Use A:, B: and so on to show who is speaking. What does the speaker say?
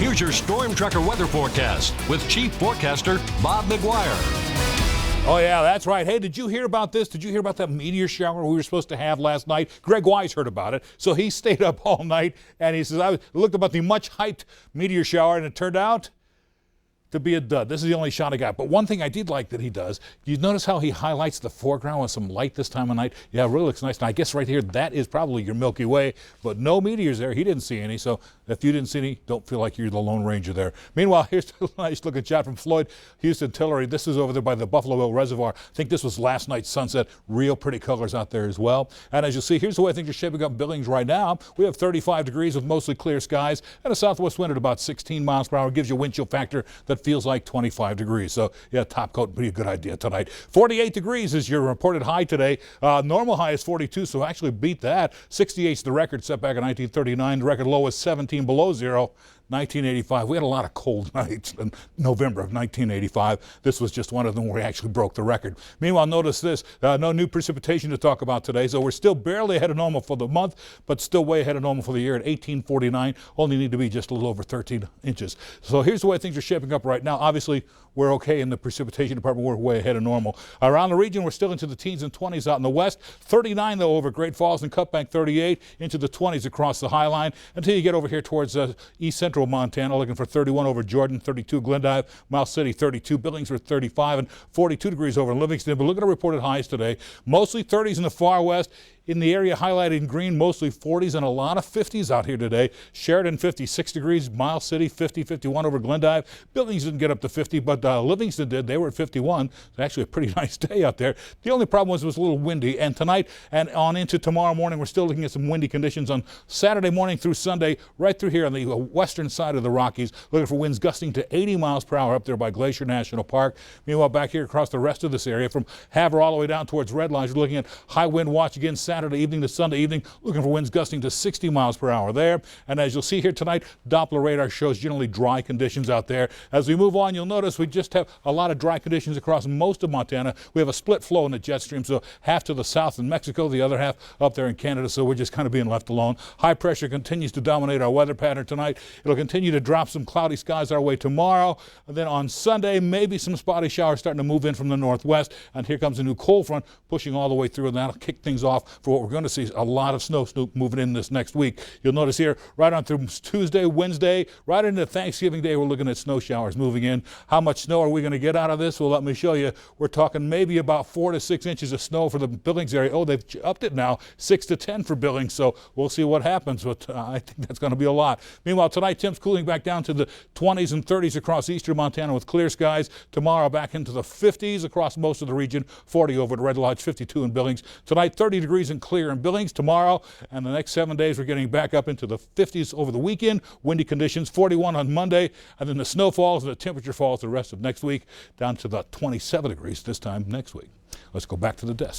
A: Here's your Storm Tracker weather forecast with Chief Forecaster Bob McGuire.
B: Oh, yeah, that's right. Hey, did you hear about this? Did you hear about that meteor shower we were supposed to have last night? Greg Wise heard about it, so he stayed up all night, and he says, I looked about the much-hyped meteor shower, and it turned out to be a dud. This is the only shot I got. But one thing I did like that he does, you notice how he highlights the foreground with some light this time of night? Yeah, it really looks nice. And I guess right here, that is probably your Milky Way, but no meteors there. He didn't see any, so if you didn't see any, don't feel like you're the Lone Ranger there. Meanwhile, here's a nice looking shot from Floyd, Houston, Tillery. This is over there by the Buffalo Bill Reservoir. I think this was last night's sunset. Real pretty colors out there as well. And as you see, here's the way things are shaping up Billings right now. We have 35 degrees with mostly clear skies and a southwest wind at about 16 miles per hour. Gives you a wind chill factor that feels like 25 degrees. So, yeah, top coat would be a good idea tonight. 48 degrees is your reported high today. Normal high is 42, so actually beat that. 68 is the record set back in 1939. The record low is 17 below zero. 1985. We had a lot of cold nights in November of 1985. This was just one of them where we actually broke the record. Meanwhile, notice this. No new precipitation to talk about today, so we're still barely ahead of normal for the month, but still way ahead of normal for the year at 1849. Only need to be just a little over 13 inches. So here's the way things are shaping up right now. Obviously, we're okay in the precipitation department. We're way ahead of normal. Around the region, we're still into the teens and 20s out in the west. 39, though, over Great Falls and Cutbank. 38 into the 20s across the High Line until you get over here towards east central Montana, looking for 31 over Jordan, 32 Glendive, Miles City, 32, Billingsworth, 35, and 42 degrees over in Livingston. But look at our reported highs today. Mostly 30s in the far west. In the area highlighted in green, mostly 40s and a lot of 50s out here today. Sheridan, 56 degrees. Miles City, 50, 51 over Glendive. Billings didn't get up to 50, but Livingston did. They were at 51. It's actually a pretty nice day out there. The only problem was it was a little windy. And tonight and on into tomorrow morning, we're still looking at some windy conditions on Saturday morning through Sunday, right through here on the western side of the Rockies. Looking for winds gusting to 80 miles per hour up there by Glacier National Park. Meanwhile, back here across the rest of this area, from Havre all the way down towards Red Lodge, we're looking at high wind watch again Saturday evening to Sunday evening, looking for winds gusting to 60 miles per hour there. And as you'll see here tonight, Doppler radar shows generally dry conditions out there. As we move on, you'll notice we just have a lot of dry conditions across most of Montana. We have a split flow in the jet stream, so half to the south in Mexico, the other half up there in Canada, so we're just kind of being left alone. High pressure continues to dominate our weather pattern tonight. It'll continue to drop some cloudy skies our way tomorrow. And then on Sunday, maybe some spotty showers starting to move in from the northwest. And here comes a new cold front pushing all the way through, and that'll kick things off for what we're going to see a lot of snow snoop moving in this next week. You'll notice here right on through Tuesday, Wednesday, right into Thanksgiving Day, we're looking at snow showers moving in. How much snow are we going to get out of this? Well, let me show you. We're talking maybe about 4 to 6 inches of snow for the Billings area. Oh, they've upped it now, 6 to 10 for Billings, so we'll see what happens, but I think that's going to be a lot. Meanwhile, tonight, temps cooling back down to the 20s and 30s across eastern Montana with clear skies. Tomorrow, back into the 50s across most of the region, 40 over at Red Lodge, 52 in Billings. Tonight, 30 degrees and clear in Billings. Tomorrow and the next 7 days, we're getting back up into the 50s over the weekend. Windy conditions, 41 on Monday, and then the snow falls and the temperature falls the rest of next week down to the 27 degrees this time next week. Let's go back to the desk.